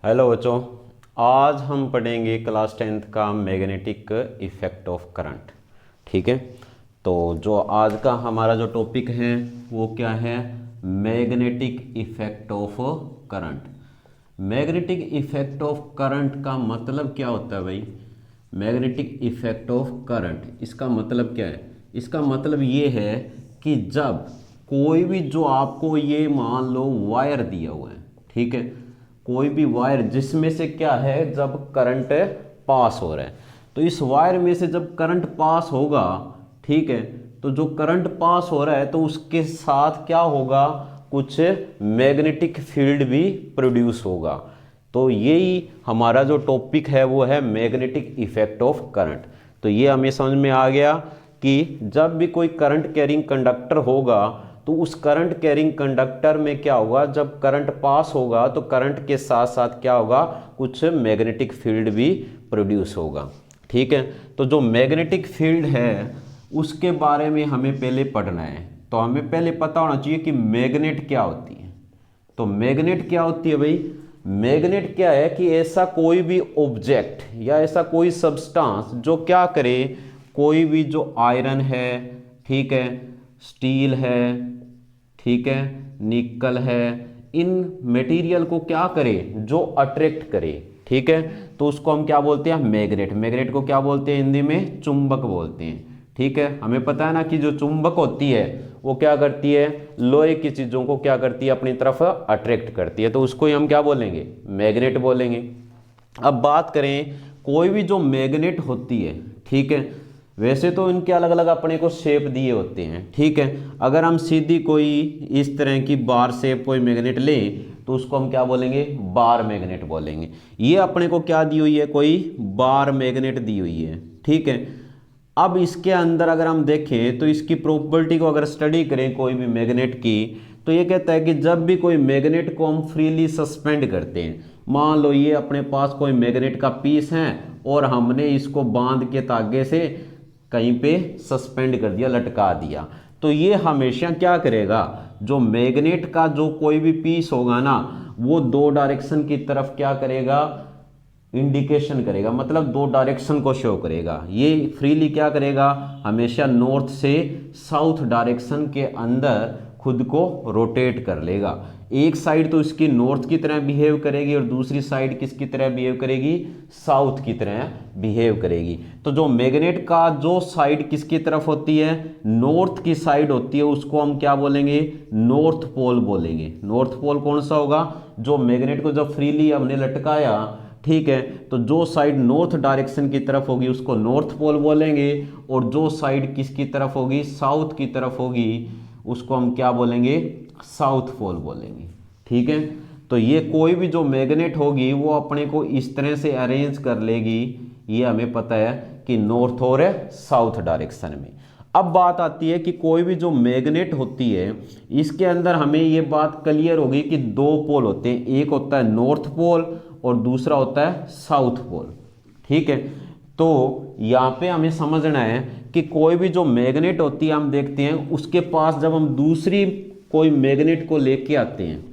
Hello बच्चों, आज हम पढ़ेंगे क्लास 10th का मैग्नेटिक इफेक्ट ऑफ करंट। ठीक है, तो जो आज का हमारा जो टॉपिक है वो क्या है? Magnetic effect of current. Magnetic effect of current का मतलब क्या होता है भाई? मैग्नेटिक इफेक्ट ऑफ करंट, इसका मतलब क्या है? इसका मतलब ये है कि जब कोई भी, जो आपको ये मान लो वायर दिया हुआ है, ठीक है, कोई भी वायर जिसमें से क्या है, जब करंट पास हो रहा है, तो इस वायर में से जब करंट पास होगा, ठीक है, तो जो करंट पास हो रहा है तो उसके साथ क्या होगा? कुछ मैग्नेटिक फील्ड भी प्रोड्यूस होगा। तो यही हमारा जो टॉपिक है वो है मैग्नेटिक इफेक्ट ऑफ करंट। तो ये हमें समझ में आ गया कि जब भी कोई करंट कैरिंग कंडक्टर होगा तो उस करंट कैरिंग कंडक्टर में क्या होगा? जब करंट पास होगा तो करंट के साथ साथ क्या होगा? कुछ मैग्नेटिक फील्ड भी प्रोड्यूस होगा। ठीक है, तो जो मैग्नेटिक फील्ड है उसके बारे में हमें पहले पढ़ना है। तो हमें पहले पता होना चाहिए कि मैग्नेट क्या होती है। तो मैग्नेट क्या होती है भाई? मैग्नेट क्या है कि ऐसा कोई भी ऑब्जेक्ट या ऐसा कोई सब्सटेंस जो क्या करे, कोई भी जो आयरन है, ठीक है, स्टील है, ठीक है, निकल है, इन मटेरियल को क्या करे? जो अट्रैक्ट करे। ठीक है, तो उसको हम क्या बोलते हैं? मैग्नेट। मैग्नेट को क्या बोलते हैं? हिंदी में चुंबक बोलते हैं। ठीक है, हमें पता है ना कि जो चुंबक होती है वो क्या करती है? लोहे की चीजों को क्या करती है? अपनी तरफ अट्रैक्ट करती है, तो उसको ही हम क्या बोलेंगे? मैग्नेट बोलेंगे। अब बात करें, कोई भी जो मैग्नेट होती है, ठीक है, वैसे तो इनके अलग अलग अपने को शेप दिए होते हैं। ठीक है, अगर हम सीधी कोई इस तरह की बार शेप कोई मैग्नेट लें तो उसको हम क्या बोलेंगे? बार मैग्नेट बोलेंगे। ये अपने को क्या दी हुई है? कोई बार मैग्नेट दी हुई है। ठीक है, अब इसके अंदर अगर हम देखें तो इसकी प्रॉपर्टी को अगर स्टडी करें कोई भी मैग्नेट की, तो ये कहता है कि जब भी कोई मैग्नेट को हम फ्रीली सस्पेंड करते हैं, मान लो ये अपने पास कोई मैग्नेट का पीस है और हमने इसको बांध के धागे से कहीं पे सस्पेंड कर दिया, लटका दिया, तो ये हमेशा क्या करेगा? जो मैग्नेट का जो कोई भी पीस होगा ना, वो दो डायरेक्शन की तरफ क्या करेगा? इंडिकेशन करेगा, मतलब दो डायरेक्शन को शो करेगा। ये फ्रीली क्या करेगा? हमेशा नॉर्थ से साउथ डायरेक्शन के अंदर खुद को रोटेट कर लेगा। एक साइड तो इसकी नॉर्थ की तरह बिहेव करेगी और दूसरी साइड किसकी तरह बिहेव करेगी? साउथ की तरह बिहेव करेगी। तो जो मैग्नेट का जो साइड किसकी तरफ होती है? नॉर्थ की साइड होती है, उसको हम क्या बोलेंगे? नॉर्थ पोल बोलेंगे। नॉर्थ पोल कौन सा होगा? जो मैग्नेट को जब फ्रीली हमने लटकाया, ठीक है, तो जो साइड नॉर्थ डायरेक्शन की तरफ होगी उसको नॉर्थ पोल बोलेंगे, और जो साइड किसकी तरफ होगी? साउथ की तरफ होगी, उसको हम क्या बोलेंगे? साउथ पोल बोलेंगे। ठीक है, तो ये कोई भी जो मैग्नेट होगी वो अपने को इस तरह से अरेंज कर लेगी, ये हमें पता है कि नॉर्थ और साउथ डायरेक्शन में। अब बात आती है कि कोई भी जो मैग्नेट होती है इसके अंदर हमें ये बात क्लियर होगी कि दो पोल होते हैं, एक होता है नॉर्थ पोल और दूसरा होता है साउथ पोल। ठीक है, तो यहाँ पे हमें समझना है कि कोई भी जो मैग्नेट होती है, हम देखते हैं उसके पास जब हम दूसरी कोई मैग्नेट को लेके आते हैं,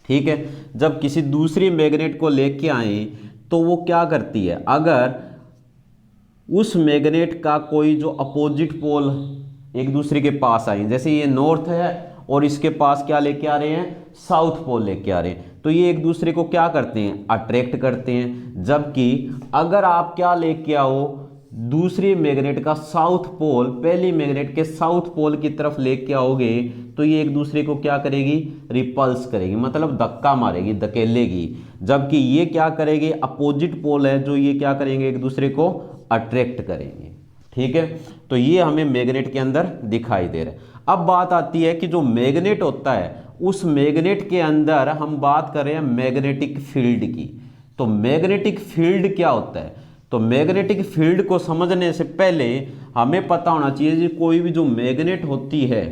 ठीक है, जब किसी दूसरी मैग्नेट को लेके आए तो वो क्या करती है? अगर उस मैग्नेट का कोई जो अपोजिट पोल एक दूसरे के पास आए, जैसे ये नॉर्थ है और इसके पास क्या लेके आ रहे हैं? साउथ पोल लेके आ रहे हैं, तो ये एक दूसरे को क्या करते हैं? अट्रैक्ट करते हैं। जबकि अगर आप क्या लेके आओ? दूसरी मैग्नेट का साउथ पोल पहली मैग्नेट के साउथ पोल की तरफ लेके आओगे, तो ये एक दूसरे को क्या करेगी? रिपल्स करेगी, मतलब धक्का मारेगी, धकेलेगी। जबकि ये क्या करेगी? अपोजिट पोल है जो ये क्या करेंगे? एक दूसरे को अट्रैक्ट करेंगे। ठीक है, तो ये हमें मैग्नेट के अंदर दिखाई दे रहा है। अब बात आती है कि जो मैग्नेट होता है उस मैग्नेट के अंदर हम बात कर रहे हैं मैग्नेटिक फील्ड की। तो मैग्नेटिक फील्ड क्या होता है? तो मैग्नेटिक फील्ड को समझने से पहले हमें पता होना चाहिए कि कोई भी जो मैग्नेट होती है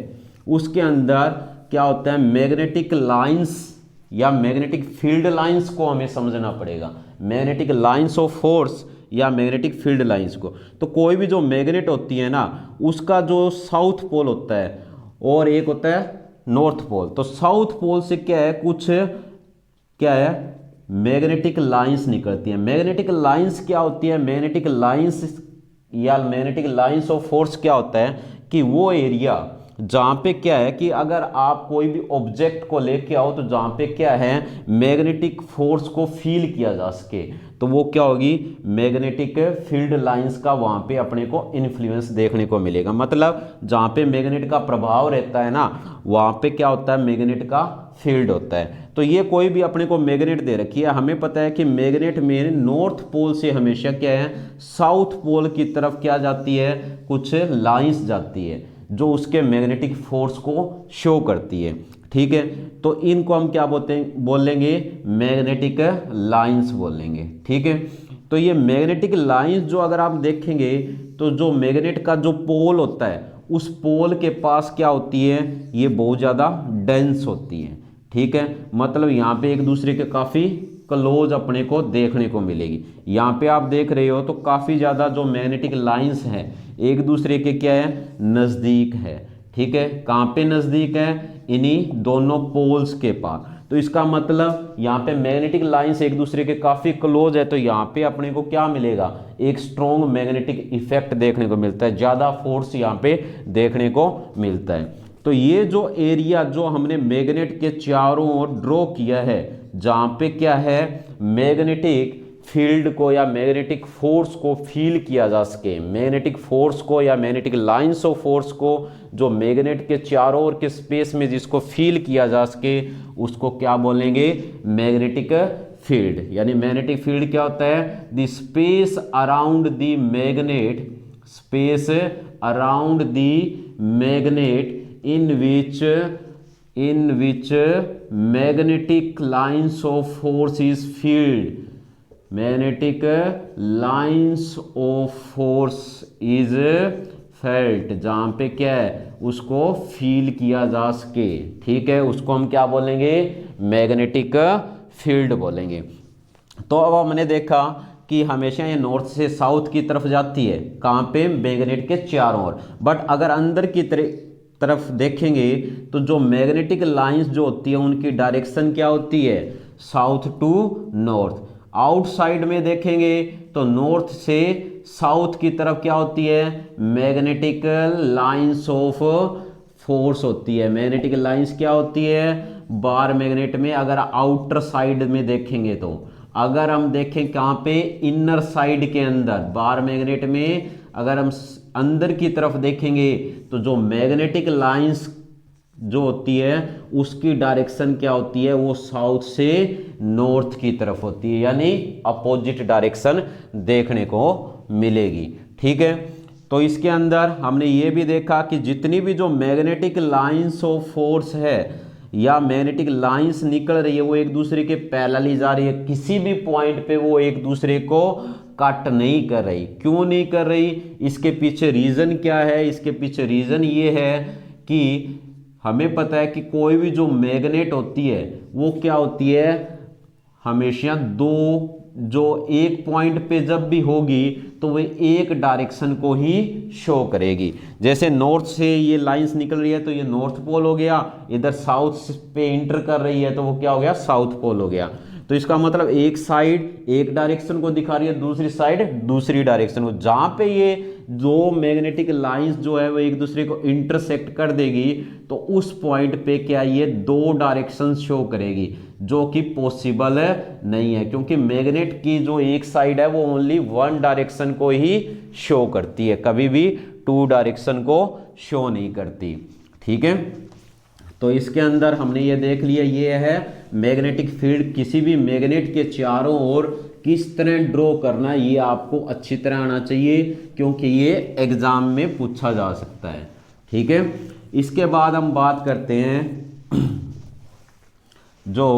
उसके अंदर क्या होता है? मैग्नेटिक लाइंस या मैग्नेटिक फील्ड लाइंस को हमें समझना पड़ेगा। मैग्नेटिक लाइंस ऑफ फोर्स या मैग्नेटिक फील्ड लाइंस को। तो कोई भी जो मैग्नेट होती है ना, उसका जो साउथ पोल होता है और एक होता है नॉर्थ पोल। तो साउथ पोल से क्या है? कुछ क्या है? मैग्नेटिक लाइंस निकलती हैं। मैग्नेटिक लाइंस क्या होती है? मैग्नेटिक लाइंस या मैग्नेटिक लाइंस ऑफ फोर्स क्या होता है कि वो एरिया जहाँ पे क्या है कि अगर आप कोई भी ऑब्जेक्ट को लेके आओ तो जहाँ पे क्या है मैग्नेटिक फोर्स को फील किया जा सके, तो वो क्या होगी? मैग्नेटिक फील्ड लाइंस का वहाँ पे अपने को इन्फ्लुएंस देखने को मिलेगा। मतलब जहाँ पे मैग्नेट का प्रभाव रहता है ना, वहाँ पे क्या होता है? मैग्नेट का फील्ड होता है। तो ये कोई भी अपने को मैग्नेट दे रखी है, हमें पता है कि मैग्नेट में नॉर्थ पोल से हमेशा क्या है साउथ पोल की तरफ क्या जाती है? कुछ लाइंस जाती है जो उसके मैग्नेटिक फोर्स को शो करती है। ठीक है, तो इनको हम क्या बोलेंगे? मैग्नेटिक लाइंस बोलेंगे। ठीक है, तो ये मैग्नेटिक लाइंस जो अगर आप देखेंगे तो जो मैग्नेट का जो पोल होता है उस पोल के पास क्या होती है? ये बहुत ज़्यादा डेंस होती है। ठीक है, मतलब यहाँ पे एक दूसरे के काफ़ी क्लोज अपने को देखने को मिलेगी। यहाँ पे आप देख रहे हो तो काफ़ी ज़्यादा जो मैग्नेटिक लाइंस हैं एक दूसरे के क्या है? नज़दीक है। ठीक है, कहाँ पे नज़दीक है? इन्हीं दोनों पोल्स के पास। तो इसका मतलब यहाँ पे मैग्नेटिक लाइंस एक दूसरे के काफ़ी क्लोज है, तो यहाँ पे अपने को क्या मिलेगा? एक स्ट्रॉन्ग मैग्नेटिक इफेक्ट देखने को मिलता है, ज़्यादा फोर्स यहाँ पे देखने को मिलता है। तो ये जो एरिया जो हमने मैग्नेट के चारों ओर ड्रॉ किया है, जहाँ पे क्या है मैग्नेटिक फील्ड को या मैग्नेटिक फोर्स को फील किया जा सके, मैग्नेटिक फोर्स को या मैग्नेटिक लाइंस ऑफ फोर्स को जो मैग्नेट के चारों ओर के स्पेस में जिसको फील किया जा सके, उसको क्या बोलेंगे? Magnetic field. यानी मैग्नेटिक फील्ड क्या होता है? The space around the magnet, space around the magnet in which magnetic lines of force is filled, magnetic lines of force is felt, जहाँ पे क्या है उसको फील किया जा सके। ठीक है, उसको हम क्या बोलेंगे? मैग्नेटिक फील्ड बोलेंगे। तो अब हमने देखा कि हमेशा ये नॉर्थ से साउथ की तरफ जाती है, कहाँ पे? मैग्नेट के चारों ओर। बट अगर अंदर की तरफ देखेंगे तो जो मैग्नेटिक लाइंस जो होती है उनकी डायरेक्शन क्या होती है? South to north. आउटसाइड में देखेंगे तो नॉर्थ से साउथ की तरफ क्या होती है? मैग्नेटिक लाइंस ऑफ फोर्स होती है। मैग्नेटिक लाइंस क्या होती है? बार मैग्नेट में अगर आउटर साइड में देखेंगे तो, अगर हम देखें कहाँ पे? इनर साइड के अंदर बार मैग्नेट में अगर हम अंदर की तरफ देखेंगे तो जो मैग्नेटिक लाइंस जो होती है उसकी डायरेक्शन क्या होती है? वो साउथ से नॉर्थ की तरफ होती है, यानी अपोजिट डायरेक्शन देखने को मिलेगी। ठीक है, तो इसके अंदर हमने ये भी देखा कि जितनी भी जो मैग्नेटिक लाइंस ऑफ फोर्स है या मैग्नेटिक लाइंस निकल रही है वो एक दूसरे के पैरेलल जा रही है, किसी भी पॉइंट पे वो एक दूसरे को कट नहीं कर रही। क्यों नहीं कर रही? इसके पीछे रीज़न क्या है? इसके पीछे रीज़न ये है कि हमें पता है कि कोई भी जो मैग्नेट होती है वो क्या होती है? हमेशा दो, जो एक पॉइंट पे जब भी होगी तो वह एक डायरेक्शन को ही शो करेगी। जैसे नॉर्थ से ये लाइंस निकल रही है तो ये नॉर्थ पोल हो गया, इधर साउथ पे इंटर कर रही है तो वो क्या हो गया? साउथ पोल हो गया। तो इसका मतलब एक साइड एक डायरेक्शन को दिखा रही है, दूसरी साइड दूसरी डायरेक्शन को। जहाँ पे ये दो मैग्नेटिक लाइंस जो है वो एक दूसरे को इंटरसेक्ट कर देगी तो उस पॉइंट पे क्या ये दो डायरेक्शन शो करेगी, जो कि पॉसिबल नहीं है, क्योंकि मैग्नेट की जो एक साइड है वो ओनली वन डायरेक्शन को ही शो करती है, कभी भी टू डायरेक्शन को शो नहीं करती। ठीक है, तो इसके अंदर हमने ये देख लिया, ये है मैग्नेटिक फील्ड। किसी भी मैग्नेट के चारों ओर किस तरह ड्रॉ करना ये आपको अच्छी तरह आना चाहिए, क्योंकि ये एग्जाम में पूछा जा सकता है। ठीक है, इसके बाद हम बात करते हैं जो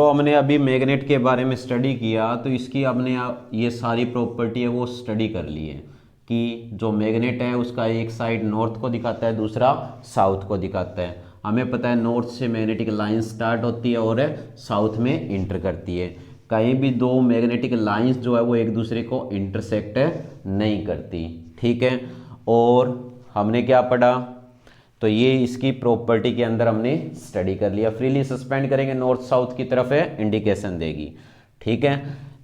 हमने अभी मैग्नेट के बारे में स्टडी किया, तो इसकी हमने ये सारी प्रॉपर्टी है वो स्टडी कर ली है कि जो मैग्नेट है उसका एक साइड नॉर्थ को दिखाता है, दूसरा साउथ को दिखाता है। हमें पता है नॉर्थ से मैग्नेटिक लाइन स्टार्ट होती है और साउथ में इंटर करती है। कहीं भी दो मैग्नेटिक लाइंस जो है वो एक दूसरे को इंटरसेक्ट नहीं करती। ठीक है, और हमने क्या पढ़ा? तो ये इसकी प्रॉपर्टी के अंदर हमने स्टडी कर लिया। फ्रीली सस्पेंड करेंगे नॉर्थ साउथ की तरफ है, इंडिकेशन देगी। ठीक है,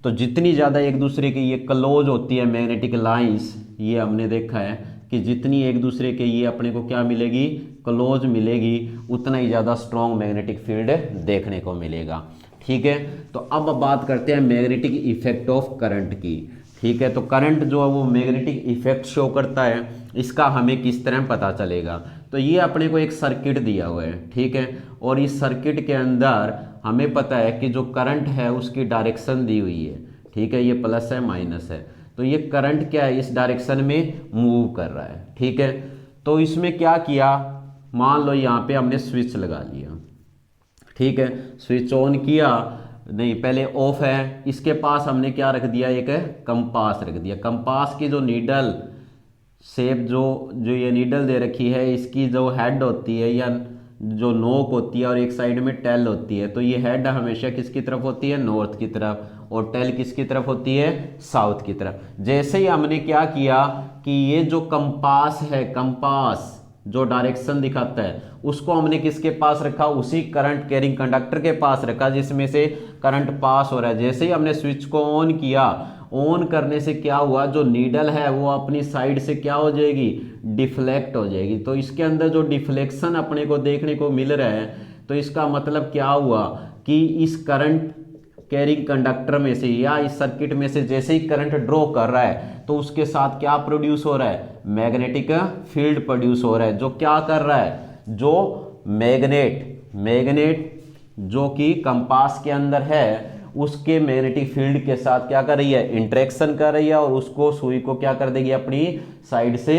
तो जितनी ज़्यादा एक दूसरे की ये क्लोज होती है मैग्नेटिक लाइंस, ये हमने देखा है कि जितनी एक दूसरे के ये अपने को क्या मिलेगी, क्लोज मिलेगी, उतना ही ज़्यादा स्ट्रॉन्ग मैग्नेटिक फील्ड देखने को मिलेगा। ठीक है, तो अब बात करते हैं मैग्नेटिक इफेक्ट ऑफ करंट की। ठीक है, तो करंट जो है वो मैग्नेटिक इफेक्ट शो करता है, इसका हमें किस तरह पता चलेगा। तो ये अपने को एक सर्किट दिया हुआ है। ठीक है, और इस सर्किट के अंदर हमें पता है कि जो करंट है उसकी डायरेक्शन दी हुई है। ठीक है, ये प्लस है माइनस है, तो ये करंट क्या है, इस डायरेक्शन में मूव कर रहा है। ठीक है, तो इसमें क्या किया, मान लो यहाँ पे हमने स्विच लगा लिया। ठीक है, स्विच ऑन किया, नहीं पहले ऑफ है, इसके पास हमने क्या रख दिया, एक कंपास रख दिया। कंपास की जो नीडल शेप जो ये नीडल दे रखी है, इसकी जो हेड होती है या जो नोक होती है और एक साइड में टेल होती है, तो ये हेड हमेशा किसकी तरफ होती है, नॉर्थ की तरफ, और टेल किसकी तरफ होती है, साउथ की तरफ। जैसे ही हमने क्या किया कि ये जो कंपास है, कंपास जो डायरेक्शन दिखाता है उसको हमने किसके पास रखा, उसी करंट कैरिंग कंडक्टर के पास रखा जिसमें से करंट पास हो रहा है। जैसे ही हमने स्विच को ऑन किया, ऑन करने से क्या हुआ, जो नीडल है वो अपनी साइड से क्या हो जाएगी, डिफ्लेक्ट हो जाएगी। तो इसके अंदर जो डिफ्लेक्शन अपने को देखने को मिल रहा है, तो इसका मतलब क्या हुआ कि इस करंट कैरिंग कंडक्टर में से या इस सर्किट में से जैसे ही करंट ड्रॉ कर रहा है तो उसके साथ क्या प्रोड्यूस हो रहा है, मैग्नेटिक फील्ड प्रोड्यूस हो रहा है। जो क्या कर रहा है, जो मैग्नेट जो कि कंपास के अंदर है उसके मैग्नेटिक फील्ड के साथ क्या कर रही है, इंटरेक्शन कर रही है, और उसको सुई को क्या कर देगी, अपनी साइड से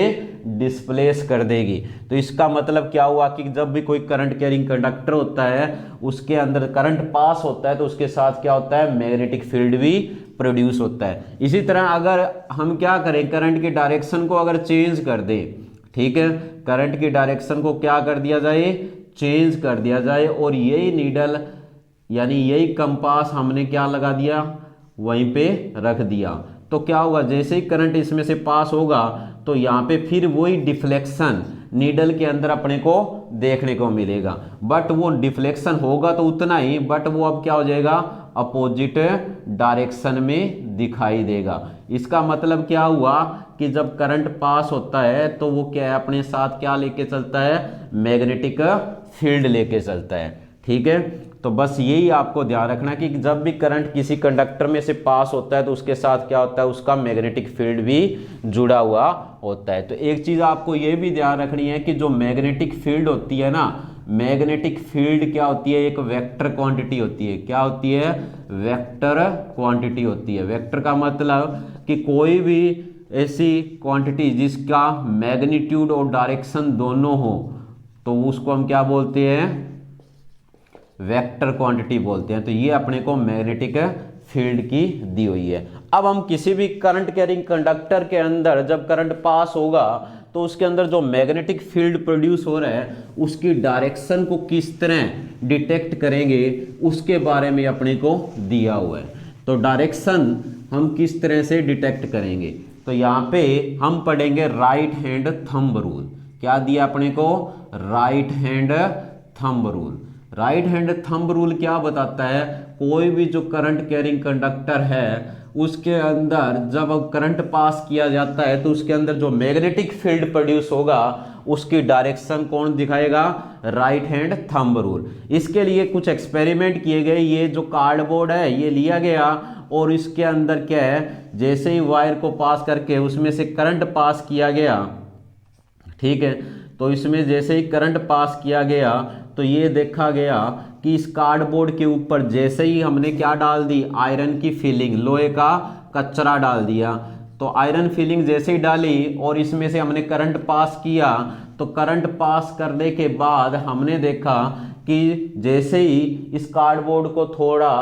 डिस्प्लेस कर देगी। तो इसका मतलब क्या हुआ कि जब भी कोई करंट कैरिंग कंडक्टर होता है उसके अंदर करंट पास होता है तो उसके साथ क्या होता है, मैग्नेटिक फील्ड भी प्रोड्यूस होता है। इसी तरह अगर हम क्या करें, करंट की डायरेक्शन को अगर चेंज कर दें, ठीक है, करंट की डायरेक्शन को क्या कर दिया जाए, चेंज कर दिया जाए, और यही नीडल यानी यही कंपास हमने क्या लगा दिया, वहीं पे रख दिया, तो क्या होगा, जैसे ही करंट इसमें से पास होगा तो यहाँ पे फिर वही डिफ्लेक्शन नीडल के अंदर अपने को देखने को मिलेगा। बट वो डिफ्लेक्शन होगा तो उतना ही, बट वो अब क्या हो जाएगा, अपोजिट डायरेक्शन में दिखाई देगा। इसका मतलब क्या हुआ कि जब करंट पास होता है तो वो क्या है, अपने साथ क्या लेके चलता है, मैग्नेटिक फील्ड लेके चलता है। ठीक है, तो बस यही आपको ध्यान रखना कि जब भी करंट किसी कंडक्टर में से पास होता है तो उसके साथ क्या होता है, उसका मैग्नेटिक फील्ड भी जुड़ा हुआ होता है। तो एक चीज़ आपको ये भी ध्यान रखनी है कि जो मैग्नेटिक फील्ड होती है ना, मैग्नेटिक फील्ड क्या होती है, एक वेक्टर क्वांटिटी होती है। क्या होती है, वेक्टर क्वांटिटी होती है। वेक्टर का मतलब कि कोई भी ऐसी क्वांटिटी जिसका मैग्नीट्यूड और डायरेक्शन दोनों हो तो उसको हम क्या बोलते हैं, वेक्टर क्वांटिटी बोलते हैं। तो ये अपने को मैग्नेटिक फील्ड की दी हुई है। अब हम किसी भी करंट कैरिंग कंडक्टर के अंदर जब करंट पास होगा तो उसके अंदर जो मैग्नेटिक फील्ड प्रोड्यूस हो रहा है उसकी डायरेक्शन को किस तरह डिटेक्ट करेंगे उसके बारे में अपने को दिया हुआ है। तो डायरेक्शन हम किस तरह से डिटेक्ट करेंगे, तो यहाँ पे हम पढ़ेंगे राइट हैंड थंब रूल। क्या दिया अपने को, right hand thumb rule. Right hand thumb rule क्या बताता है, कोई भी जो करंट कैरिंग कंडक्टर है उसके अंदर जब करंट पास किया जाता है तो उसके अंदर जो मैग्नेटिक फील्ड प्रोड्यूस होगा उसकी डायरेक्शन कौन दिखाएगा, राइट हैंड थंब रूल। इसके लिए कुछ एक्सपेरिमेंट किए गए। ये जो कार्डबोर्ड है ये लिया गया और इसके अंदर क्या है, जैसे ही वायर को पास करके उसमें से करंट पास किया गया, ठीक है, तो इसमें जैसे ही करंट पास किया गया तो ये देखा गया कि इस कार्डबोर्ड के ऊपर जैसे ही हमने क्या डाल दी, आयरन की फिलिंग, लोहे का कचरा डाल दिया। तो आयरन फिलिंग जैसे ही डाली और इसमें से हमने करंट पास किया, तो करंट पास करने के बाद हमने देखा कि जैसे ही इस कार्डबोर्ड को थोड़ा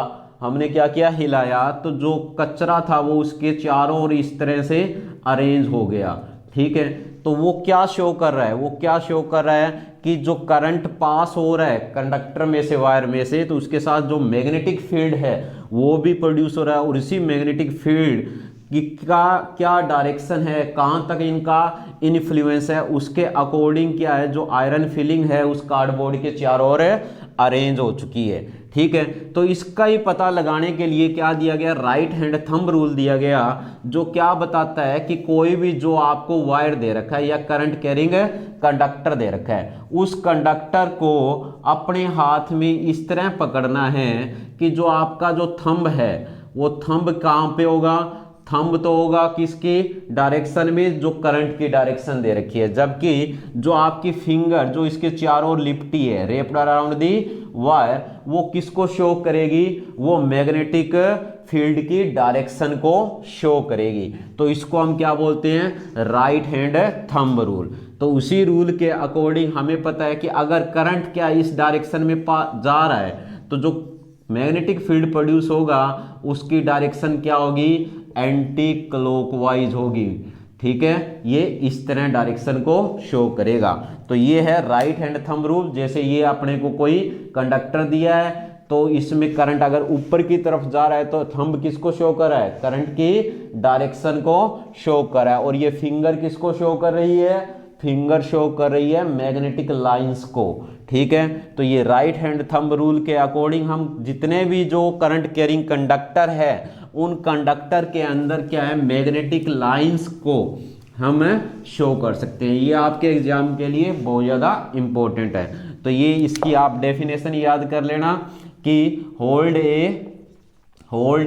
हमने क्या किया, हिलाया, तो जो कचरा था वो उसके चारों ओर इस तरह से अरेंज हो गया। ठीक है, तो वो क्या शो कर रहा है, वो क्या शो कर रहा है कि जो करंट पास हो रहा है कंडक्टर में से, वायर में से, तो उसके साथ जो मैग्नेटिक फील्ड है वो भी प्रोड्यूस हो रहा है और इसी मैग्नेटिक फील्ड कि क्या डायरेक्शन है, कहाँ तक इनका इन्फ्लुएंस है, उसके अकॉर्डिंग क्या है जो आयरन फिलिंग है उस कार्डबोर्ड के चारों ओर अरेंज हो चुकी है। ठीक है, तो इसका ही पता लगाने के लिए क्या दिया गया, राइट हैंड थंब रूल दिया गया, जो क्या बताता है कि कोई भी जो आपको वायर दे रखा है या करंट कैरिंग कंडक्टर दे रखा है, उस कंडक्टर को अपने हाथ में इस तरह पकड़ना है कि जो आपका जो थंब है वो थंब कहाँ पे होगा, थंब तो होगा किसकी डायरेक्शन में, जो करंट की डायरेक्शन दे रखी है, जबकि जो आपकी फिंगर जो इसके चारों ओर लिपटी है रेप्ड अराउंड दी वायर, वो किसको शो करेगी, वो मैग्नेटिक फील्ड की डायरेक्शन को शो करेगी। तो इसको हम क्या बोलते हैं, राइट हैंड थंब रूल। तो उसी रूल के अकॉर्डिंग हमें पता है कि अगर करंट क्या इस डायरेक्शन में जा रहा है तो जो मैग्नेटिक फील्ड प्रोड्यूस होगा उसकी डायरेक्शन क्या होगी, एंटी क्लॉकवाइज होगी। ठीक है, ये इस तरह डायरेक्शन को शो करेगा। तो ये है राइट हैंड थंब रूल। जैसे ये अपने को कोई कंडक्टर दिया है तो इसमें करंट अगर ऊपर की तरफ जा रहा है तो थंब किसको शो कर रहा है, करंट की डायरेक्शन को शो कर रहा है। और ये फिंगर किसको शो कर रही है, फिंगर शो कर रही है मैग्नेटिक लाइंस को। ठीक है, तो ये राइट हैंड थंब रूल के अकॉर्डिंग हम जितने भी जो करंट कैरिंग कंडक्टर है उन कंडक्टर के अंदर क्या है, मैग्नेटिक लाइंस को हम शो कर सकते हैं। ये आपके एग्जाम के लिए बहुत ज़्यादा इंपॉर्टेंट है। तो ये इसकी आप डेफिनेशन याद कर लेना कि hold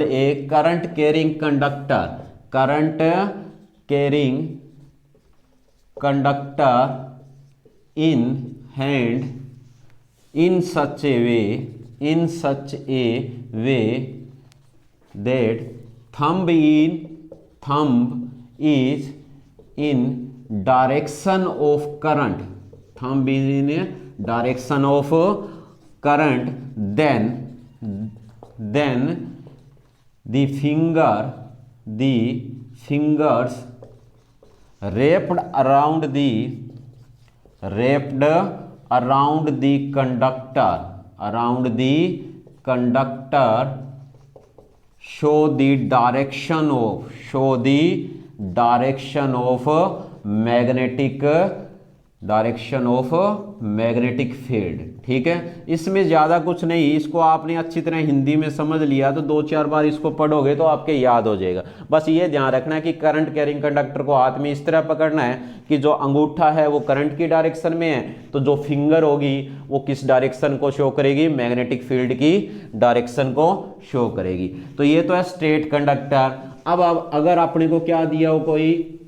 a current carrying conductor, current carrying conductor in hand in such a way that thumb is in direction of current, thumb is in a direction of current, then the fingers wrapped around the conductor show the direction of magnetic field. ठीक है, इसमें ज़्यादा कुछ नहीं, इसको आपने अच्छी तरह हिंदी में समझ लिया तो 2-4 बार इसको पढ़ोगे तो आपके याद हो जाएगा। बस ये ध्यान रखना है कि करंट कैरिंग कंडक्टर को हाथ में इस तरह पकड़ना है कि जो अंगूठा है वो करंट की डायरेक्शन में है, तो जो फिंगर होगी वो किस डायरेक्शन को शो करेगी, मैग्नेटिक फील्ड की डायरेक्शन को शो करेगी। तो ये तो है स्ट्रेट कंडक्टर। अब अगर अपने को क्या दिया हो, कोई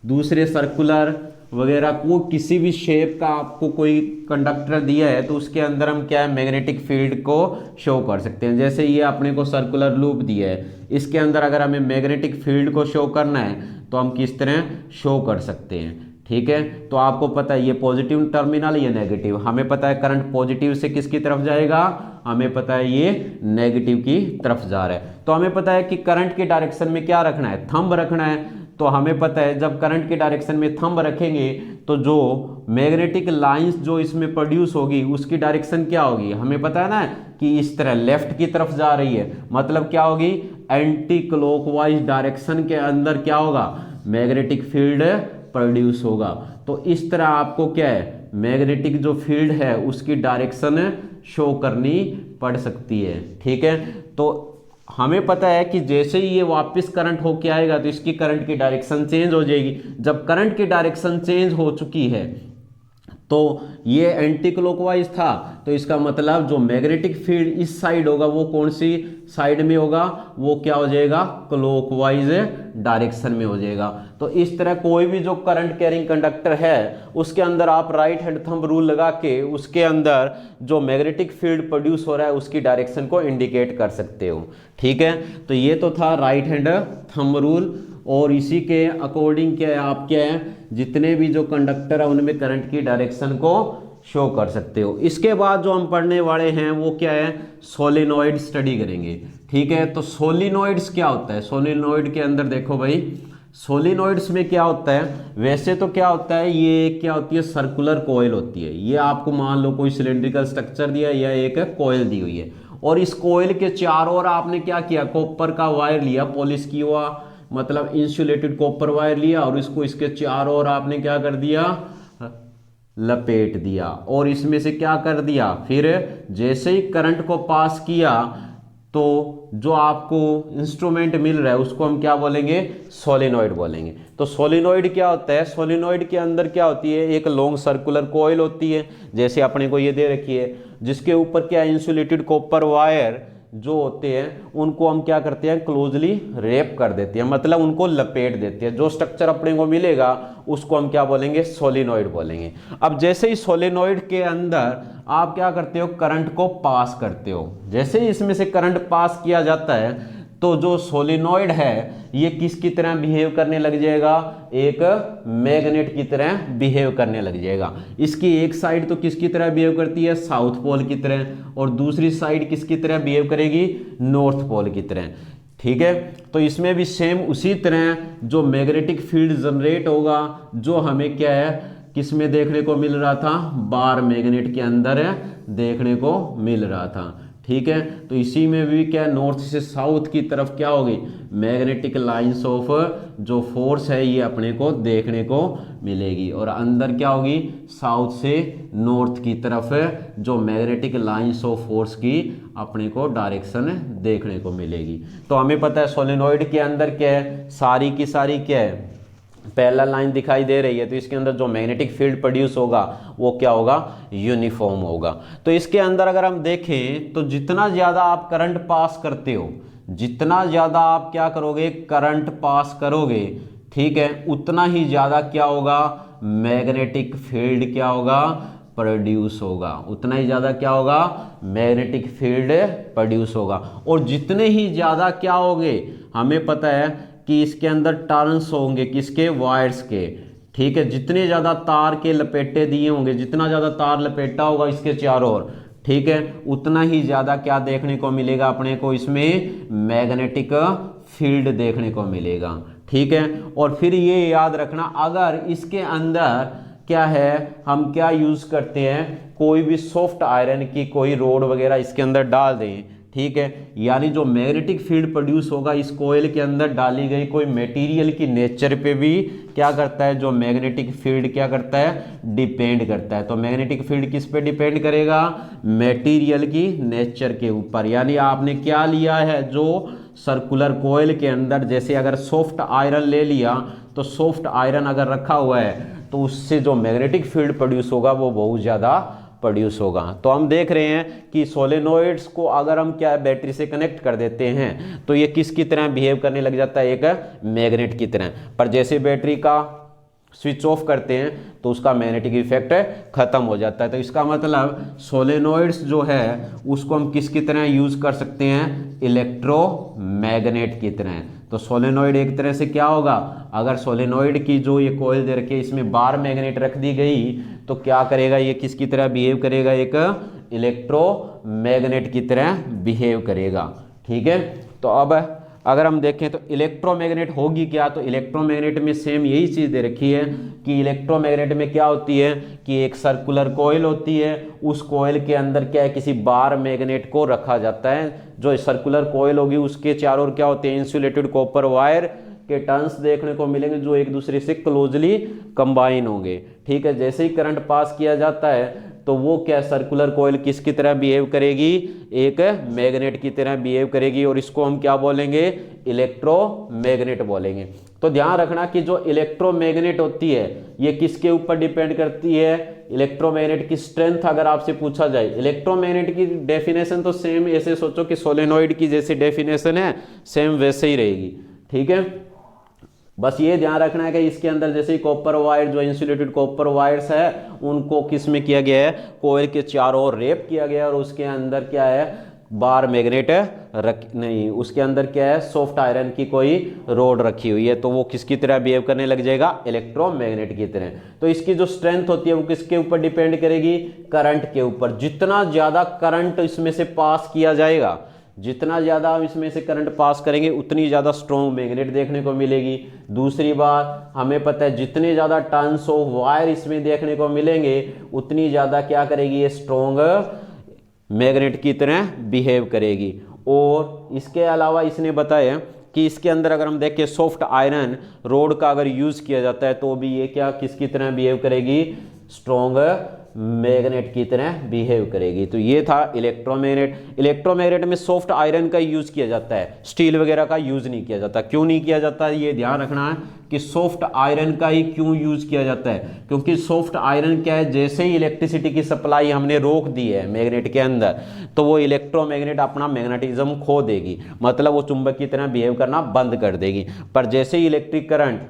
दूसरे सर्कुलर वगैरह को किसी भी शेप का आपको कोई कंडक्टर दिया है तो उसके अंदर हम क्या है, मैग्नेटिक फील्ड को शो कर सकते हैं। जैसे ये अपने को सर्कुलर लूप दिया है, इसके अंदर अगर हमें मैग्नेटिक फील्ड को शो करना है तो हम किस तरह शो कर सकते हैं। ठीक है, तो आपको पता है ये पॉजिटिव टर्मिनल, ये नेगेटिव। हमें पता है करंट पॉजिटिव से किसकी तरफ जाएगा, हमें पता है ये नेगेटिव की तरफ जा रहा है। तो हमें पता है कि करंट की डायरेक्शन में क्या रखना है, थंब रखना है। तो हमें पता है जब करंट की डायरेक्शन में थंब रखेंगे तो जो मैग्नेटिक लाइंस जो इसमें प्रोड्यूस होगी उसकी डायरेक्शन क्या होगी, हमें पता है ना कि इस तरह लेफ्ट की तरफ जा रही है, मतलब क्या होगी, एंटी क्लॉकवाइज डायरेक्शन के अंदर क्या होगा, मैग्नेटिक फील्ड प्रोड्यूस होगा। तो इस तरह आपको क्या है, मैग्नेटिक जो फील्ड है उसकी डायरेक्शन शो करनी पड़ सकती है। ठीक है, तो हमें पता है कि जैसे ही ये वापस करंट होके आएगा तो इसकी करंट की डायरेक्शन चेंज हो जाएगी। जब करंट की डायरेक्शन चेंज हो चुकी है तो ये एंटी क्लॉकवाइज था, तो इसका मतलब जो मैग्नेटिक फील्ड इस साइड होगा वो कौन सी साइड में होगा, वो क्या हो जाएगा, क्लॉकवाइज डायरेक्शन में हो जाएगा। तो इस तरह कोई भी जो करंट कैरिंग कंडक्टर है उसके अंदर आप राइट हैंड थंब रूल लगा के उसके अंदर जो मैग्नेटिक फील्ड प्रोड्यूस हो रहा है उसकी डायरेक्शन को इंडिकेट कर सकते हो। ठीक है, तो ये तो था राइट हैंड थंब रूल। और इसी के अकॉर्डिंग क्या है, आप क्या है, जितने भी जो कंडक्टर है उनमें करंट की डायरेक्शन को शो कर सकते हो। इसके बाद जो हम पढ़ने वाले हैं वो क्या है, सोलेनॉइड स्टडी करेंगे। ठीक है, तो सोलेनॉइड्स क्या होता है, सोलेनॉइड के अंदर देखो भाई, सोलेनॉइड्स में क्या होता है, वैसे तो क्या होता है, ये क्या होती है, सर्कुलर कॉइल होती है। ये आपको मान लो कोई सिलेंड्रिकल स्ट्रक्चर दिया या एक कॉइल दी हुई है और इस कॉइल के चारों ओर आपने क्या किया, कॉपर का वायर लिया, पॉलिश किया हुआ, मतलब इंसुलेटेड कॉपर वायर लिया और इसको इसके चारों ओर आपने क्या कर दिया, लपेट दिया, और इसमें से क्या कर दिया, फिर जैसे ही करंट को पास किया तो जो आपको इंस्ट्रूमेंट मिल रहा है उसको हम क्या बोलेंगे, सोलेनॉइड बोलेंगे। तो सोलेनॉइड क्या होता है, सोलेनॉइड के अंदर क्या होती है, एक लॉन्ग सर्कुलर कॉइल होती है, जैसे अपने को ये दे रखी है, जिसके ऊपर क्या इंसुलेटेड कॉपर वायर जो होते हैं उनको हम क्या करते हैं, क्लोजली रैप कर देते हैं, मतलब उनको लपेट देते हैं। जो स्ट्रक्चर अपने को मिलेगा उसको हम क्या बोलेंगे, सोलेनॉइड बोलेंगे। अब जैसे ही सोलेनॉइड के अंदर आप क्या करते हो, करंट को पास करते हो, जैसे ही इसमें से करंट पास किया जाता है तो जो सोलेनॉइड है ये किसकी तरह बिहेव करने लग जाएगा, एक मैग्नेट की तरह बिहेव करने लग जाएगा। इसकी एक साइड तो किसकी तरह बिहेव करती है, साउथ पोल की तरह, और दूसरी साइड किसकी तरह बिहेव करेगी, नॉर्थ पोल की तरह। ठीक है, तो इसमें भी सेम उसी तरह जो मैग्नेटिक फील्ड जनरेट होगा जो हमें क्या है, किसमें देखने को मिल रहा था, बार मैग्नेट के अंदर देखने को मिल रहा था। ठीक है, तो इसी में भी क्या, नॉर्थ से साउथ की तरफ क्या होगी, मैग्नेटिक लाइंस ऑफ जो फोर्स है ये अपने को देखने को मिलेगी, और अंदर क्या होगी, साउथ से नॉर्थ की तरफ जो मैग्नेटिक लाइंस ऑफ फोर्स की अपने को डायरेक्शन देखने को मिलेगी। तो हमें पता है सोलेनॉइड के अंदर क्या है, सारी की सारी क्या है, पैरेलल लाइन दिखाई दे रही है, तो इसके अंदर जो मैग्नेटिक फील्ड प्रोड्यूस होगा वो क्या होगा, यूनिफॉर्म होगा। तो इसके अंदर अगर हम देखें तो जितना ज़्यादा आप करंट पास करते हो, जितना ज़्यादा आप क्या करोगे, करंट पास करोगे, ठीक है, उतना ही ज़्यादा क्या होगा, मैग्नेटिक फील्ड क्या होगा, प्रोड्यूस होगा, उतना ही ज़्यादा क्या होगा, मैग्नेटिक फील्ड प्रोड्यूस होगा। और जितने ही ज़्यादा क्या होंगे, हमें पता है कि इसके अंदर टर्न्स होंगे किसके, वायर्स के। ठीक है, जितने ज़्यादा तार के लपेटे दिए होंगे, जितना ज़्यादा तार लपेटा होगा इसके चारों ओर, ठीक है, उतना ही ज़्यादा क्या देखने को मिलेगा अपने को, इसमें मैग्नेटिक फील्ड देखने को मिलेगा। ठीक है, और फिर ये याद रखना, अगर इसके अंदर क्या है, हम क्या यूज़ करते हैं, कोई भी सॉफ्ट आयरन की कोई रोड वगैरह इसके अंदर डाल दें, ठीक है, यानी जो मैग्नेटिक फील्ड प्रोड्यूस होगा इस कोयल के अंदर डाली गई कोई मटेरियल की नेचर पे भी क्या करता है, जो मैग्नेटिक फील्ड क्या करता है, डिपेंड करता है। तो मैग्नेटिक फील्ड किस पे डिपेंड करेगा, मटेरियल की नेचर के ऊपर। यानी आपने क्या लिया है, जो सर्कुलर कोयल के अंदर, जैसे अगर सॉफ्ट आयरन ले लिया, तो सॉफ्ट आयरन अगर रखा हुआ है तो उससे जो मैग्नेटिक फील्ड प्रोड्यूस होगा वो बहुत ज़्यादा प्रोड्यूस होगा। तो हम देख रहे हैं कि सोलेनॉइड्स को अगर हम क्या बैटरी से कनेक्ट कर देते हैं तो ये किसकी तरह बिहेव करने लग जाता है, एक मैग्नेट की तरह। पर जैसे बैटरी का स्विच ऑफ करते हैं तो उसका मैग्नेटिक इफेक्ट खत्म हो जाता है। तो इसका मतलब सोलेनॉइड्स जो है उसको हम किसकी तरह यूज कर सकते हैं, इलेक्ट्रोमैग्नेट की तरह। तो सोलेनॉइड एक तरह से क्या होगा, अगर सोलेनॉइड की जो ये कॉइल दे रखी है इसमें बार मैग्नेट रख दी गई तो क्या करेगा, ये किसकी तरह बिहेव करेगा, एक इलेक्ट्रोमैग्नेट की तरह बिहेव करेगा। ठीक है, तो अब अगर हम देखें तो इलेक्ट्रोमैग्नेट होगी क्या, तो इलेक्ट्रोमैग्नेट में सेम यही चीज़ दे रखी है कि इलेक्ट्रोमैग्नेट में क्या होती है कि एक सर्कुलर कॉइल होती है, उस कॉइल के अंदर क्या है, किसी बार मैग्नेट को रखा जाता है। जो सर्कुलर कॉइल होगी उसके चारों ओर क्या होते हैं, इंसुलेटेड कॉपर वायर के टर्न्स देखने को मिलेंगे जो एक दूसरे से क्लोजली कंबाइन होंगे। ठीक है, जैसे ही करंट पास किया जाता है तो वो क्या, सर्कुलर कॉइल किसकी तरह बिहेव करेगी, एक मैग्नेट की तरह बिहेव करेगी, और इसको हम क्या बोलेंगे, इलेक्ट्रोमैग्नेट बोलेंगे। तो ध्यान रखना कि जो इलेक्ट्रोमैग्नेट होती है ये किसके ऊपर डिपेंड करती है, इलेक्ट्रोमैग्नेट की स्ट्रेंथ अगर आपसे पूछा जाए, इलेक्ट्रोमैग्नेट की डेफिनेशन तो सेम ऐसे सोचो कि सोलेनॉइड की जैसी डेफिनेशन है सेम वैसे ही रहेगी। ठीक है, बस ये ध्यान रखना है कि इसके अंदर जैसे ही कॉपर वायर, जो इंसुलेटेड कॉपर वायर्स है उनको किस में किया गया है, कोयल के चारों ओर रैप किया गया है, और उसके अंदर क्या है, बार मैग्नेट नहीं, उसके अंदर क्या है, सॉफ्ट आयरन की कोई रोड रखी हुई है, तो वो किसकी तरह बिहेव करने लग जाएगा, इलेक्ट्रोमैग्नेट की तरह। तो इसकी जो स्ट्रेंथ होती है वो किसके ऊपर डिपेंड करेगी, करंट के ऊपर। जितना ज्यादा करंट इसमें से पास किया जाएगा, जितना ज़्यादा हम इसमें से करंट पास करेंगे उतनी ज़्यादा स्ट्रॉन्ग मैग्नेट देखने को मिलेगी। दूसरी बात हमें पता है जितने ज़्यादा टर्न्स ऑफ वायर इसमें देखने को मिलेंगे उतनी ज़्यादा क्या करेगी, ये स्ट्रॉन्ग मैग्नेट की तरह बिहेव करेगी। और इसके अलावा इसने बताया कि इसके अंदर अगर हम देखें सॉफ्ट आयरन रोड का अगर यूज़ किया जाता है तो भी ये क्या किसकी तरह बिहेव करेगी, स्ट्रॉन्ग मैग्नेट की तरह बिहेव करेगी। तो ये था इलेक्ट्रोमैग्नेट। इलेक्ट्रोमैग्नेट में सॉफ्ट आयरन का यूज़ किया जाता है, स्टील वगैरह का यूज़ नहीं किया जाता। क्यों नहीं किया जाता ये ध्यान रखना है कि सॉफ्ट आयरन का ही क्यों यूज़ किया जाता है, क्योंकि सॉफ्ट आयरन क्या है, जैसे ही इलेक्ट्रिसिटी की सप्लाई हमने रोक दी है मैग्नेट के अंदर तो वो इलेक्ट्रोमैग्नेट अपना मैग्नेटिज्म खो देगी, मतलब वो चुंबक की तरह बिहेव करना बंद कर देगी। पर जैसे ही इलेक्ट्रिक करंट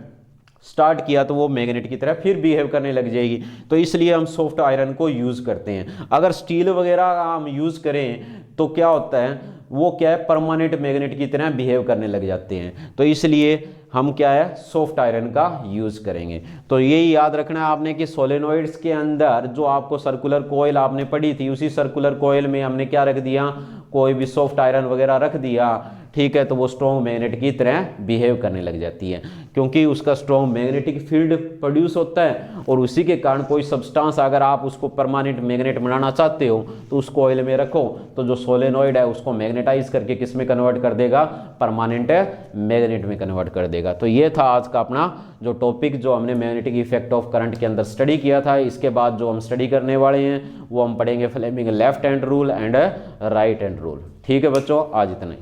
स्टार्ट किया तो वो मैग्नेट की तरह फिर बिहेव करने लग जाएगी। तो इसलिए हम सॉफ्ट आयरन को यूज़ करते हैं। अगर स्टील वगैरह हम यूज़ करें तो क्या होता है, वो क्या है परमानेंट मैग्नेट की तरह बिहेव करने लग जाते हैं। तो इसलिए हम क्या है सॉफ्ट आयरन का यूज़ करेंगे। तो यही याद रखना है आपने कि सोलेनोइड्स के अंदर जो आपको सर्कुलर कोयल आपने पढ़ी थी, उसी सर्कुलर कोयल में हमने क्या रख दिया, कोई भी सॉफ्ट आयरन वगैरह रख दिया, ठीक है, तो वो स्ट्रॉन्ग मैग्नेट की तरह बिहेव करने लग जाती है, क्योंकि उसका स्ट्रॉन्ग मैग्नेटिक फील्ड प्रोड्यूस होता है और उसी के कारण कोई सब्सटेंस अगर आप उसको परमानेंट मैग्नेट बनाना चाहते हो तो उस कोयल में रखो तो जो सोलेनोइड है उसको मैग्नेटाइज करके किस में कन्वर्ट कर देगा, परमानेंट मैग्नेट में कन्वर्ट कर देगा। तो ये था आज का अपना जो टॉपिक जो हमने मैग्नेटिक इफेक्ट ऑफ करंट के अंदर स्टडी किया था। इसके बाद जो हम स्टडी करने वाले हैं वो हम पढ़ेंगे Fleming left hand rule and right hand rule. ठीक है बच्चों, आज इतना ही।